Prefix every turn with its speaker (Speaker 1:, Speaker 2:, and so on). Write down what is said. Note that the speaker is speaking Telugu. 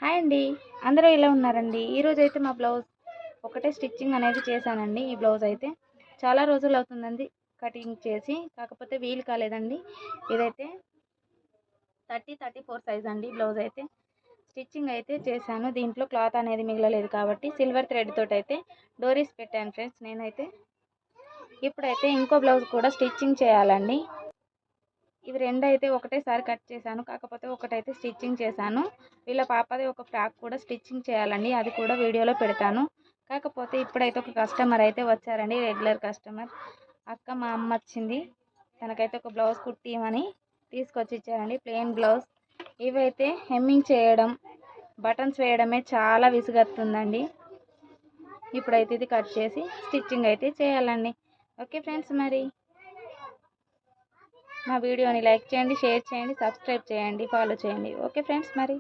Speaker 1: హాయ్ అండి, అందరూ ఇలా ఉన్నారండి. ఈరోజు అయితే మా బ్లౌజ్ ఒకటే స్టిచ్చింగ్ అనేది చేశానండి. ఈ బ్లౌజ్ అయితే చాలా రోజులు అవుతుందండి కటింగ్ చేసి, కాకపోతే వీలు కాలేదండి. ఇదైతే 34 సైజ్ అండి. బ్లౌజ్ అయితే స్టిచ్చింగ్ అయితే చేశాను. దీంట్లో క్లాత్ అనేది మిగలలేదు కాబట్టి సిల్వర్ థ్రెడ్ తోటి అయితే డోరీస్ పెట్టాను ఫ్రెండ్స్. నేనైతే ఇప్పుడైతే ఇంకో బ్లౌజ్ కూడా స్టిచ్చింగ్ చేయాలండి. ఇవి రెండు అయితే ఒకటేసారి కట్ చేశాను, కాకపోతే ఒకటైతే స్టిచ్చింగ్ చేశాను. వీళ్ళ పాపది ఒక ఫ్రాక్ కూడా స్టిచ్చింగ్ చేయాలండి, అది కూడా వీడియోలో పెడతాను. కాకపోతే ఇప్పుడైతే ఒక కస్టమర్ అయితే వచ్చారండి, రెగ్యులర్ కస్టమర్. అక్క మా అమ్మ వచ్చింది, తనకైతే ఒక బ్లౌజ్ కుట్టిమని తీసుకొచ్చి ఇచ్చారండి, ప్లెయిన్ బ్లౌజ్. ఇవైతే హెమ్మింగ్ చేయడం, బటన్స్ వేయడమే చాలా విసుగొస్తుందండి. ఇప్పుడైతే ఇది కట్ చేసి స్టిచ్చింగ్ అయితే చేయాలండి. ఓకే ఫ్రెండ్స్, మరి మా వీడియోని లైక్ చేయండి, షేర్ చేయండి, సబ్స్క్రైబ్ చేయండి, ఫాలో చేయండి. ఓకే ఫ్రెండ్స్, మరి